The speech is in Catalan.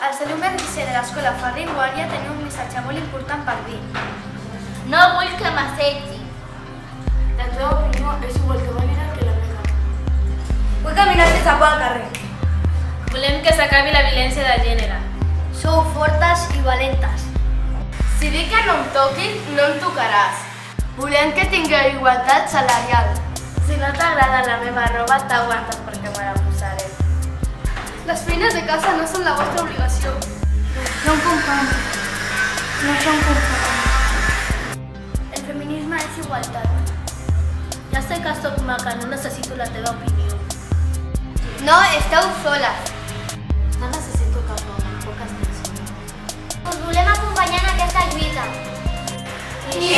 els alumnes de l'escola Ferrer i Guàrdia teniu un missatge molt important per dir. No vull que m'assetgi. La teva opinió és igual de vàlida que la meva. Vull caminar sense por al carrer. Volem que s'acabi la violència de gènere. Sou fortes i valentes. Si dic que no em toquis, no em tocaràs. Volem que tingueu igualtat salarial. Si no t'agrada la meva roba, t'aguantes perquè me la posaré. Les feines de casa no són la vostra obligació. No em company. No som company. El feminisme és igualtat. Ja sé que sóc maca, no necessito la teva opinió. No esteu soles. No necessito cap home, poques tensions. Us volem acompanyar en aquesta lluita. I